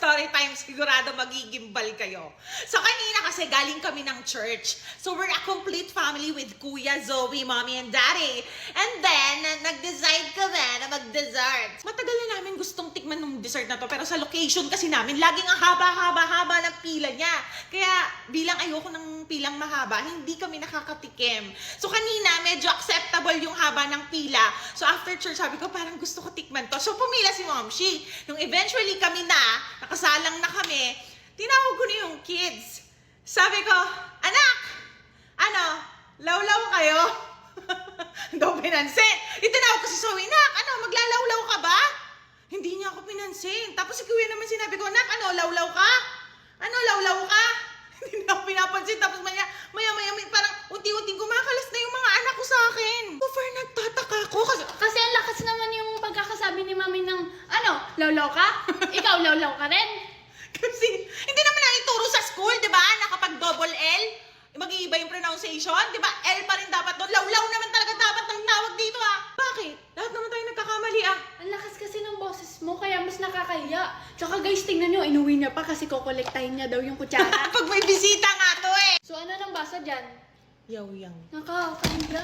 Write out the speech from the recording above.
story time, sigurado magigimbal kayo. So kanina kasi galing kami ng church. So we're a complete family with Kuya, Zoe, Mommy, and Daddy. And then, nag-decide kami na mag-dessert. Matagal na namin gustong tikman ng dessert na to, pero sa location kasi namin, laging ang haba-haba ng pila niya. Kaya bilang ayoko ng pilang mahaba, hindi kami nakakatikim. So kanina, medyo acceptable yung haba ng pila. So after church, sabi ko, parang gusto ko tikman to. So pumila si Momshi. Nung eventually kami nakasalang na kami, tinawag ko na yung kids. Sabi ko, anak, ano, lawlaw kayo? Daw pinansin. Itinawag ko si Zoe, nak, ano, maglalawlaw ka ba? Hindi niya ako pinansin. Tapos si Kuya naman sinabi ko, nak, ano, lawlaw ka? Ano, lawlaw ka? Hindi na ako pinapansin. Tapos maya, parang unti-unting kumakalas na yung mga anak ko sa akin. Over, nagtataka ako. Kasi ang lakas naman yung pagkakasabi ni Mami ng, ano, lawlaw ka? Ikaw, lawlaw ka rin? Kasi hindi naman na ituro sa school, di ba? Na kapag double L, mag-iiba yung pronunciation, di ba? L pa rin dapat doon. Lawlaw naman talaga dapat ang tawag dito, ah. Bakit? Lahat naman tayo nagkakamali, ah. Ang lakas kasi ng boses mo, kaya mas nakakahiya. Tsaka guys, tingnan nyo, inuwi niya pa kasi kokolektahin niya daw yung kutsara. Pag may bisita nga to, eh. So ano nang basa dyan? Yaw-yang. Nakakahiya.